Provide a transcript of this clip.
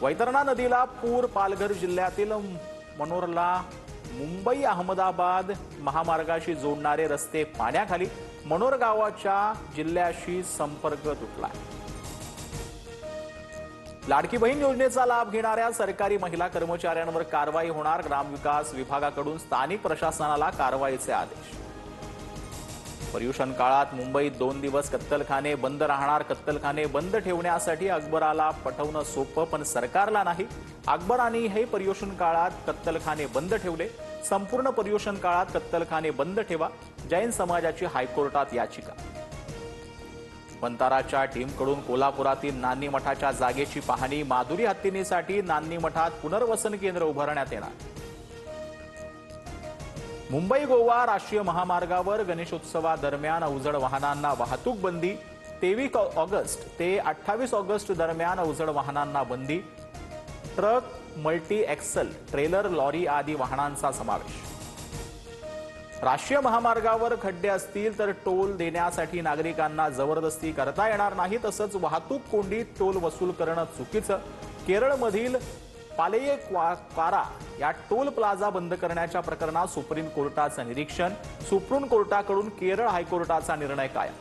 वैतरणा नदीला पूर। पालघर जिल्ह्यातील मनोरला मुंबई अहमदाबाद महामार्गाशी जोडणारे रस्ते पाण्याखाली। मनोर गावाच्या जिल्ह्याशी संपर्क तुटला। लाडकी बहीण योजनेचा लाभ घेणाऱ्या सरकारी महिला कर्मचाऱ्यांवर कारवाई होणार। ग्रामविकास विभागाकडून स्थानिक प्रशासनाला कारवाईचे आदेश। पर्युषण काळात मुंबईत 2 दिवस कत्तलखाने बंद राहणार। कत्तलखाने बंद ठेवण्यासाठी अकबराला पटवणं सोपं, पण सरकारला नाही। अकबराने हे पर्युषण काळात कत्तलखाने बंद ठेवले। संपूर्ण पर्युषण काळात कत्तलखाने बंद ठेवा, जैन समाजाची हायकोर्टात याचिका। वंताराच्या टीमकडून कोल्हापुरातील नान्नी मठाच्या जागेची पाहणी। माधुरी हत्तीनीसाठी नान्नी मठात पुनर्वसन केंद्र उभारण्यात येणार। मुंबई गोवा राष्ट्रीय महामार्गावर गणेशोत्सवादरम्यान अवजड वाहनांना वाहतूक बंदी। 23 ऑगस्ट ते 28 ऑगस्ट दरम्यान अवजड वाहनांना बंदी। Truck, multi axle, trailer, lorry आदी वाहनांचा समावेश। राष्ट्रीय महामार्गावर खड्डे असतील तर टोल देण्यासाठी नागरिकांना जबरदस्ती करता येणार नाही। तसंच वाहतूक कोंडीत टोल वसूल करणं चुकीचं। केरळमधील पालेयक्वारा या टोल प्लाझा बंद करण्याच्या प्रकरणात सुप्रीम कोर्टाचं निरीक्षण। सुप्रीम कोर्टाकडून केरळ हायकोर्टाचा निर्णय कायम।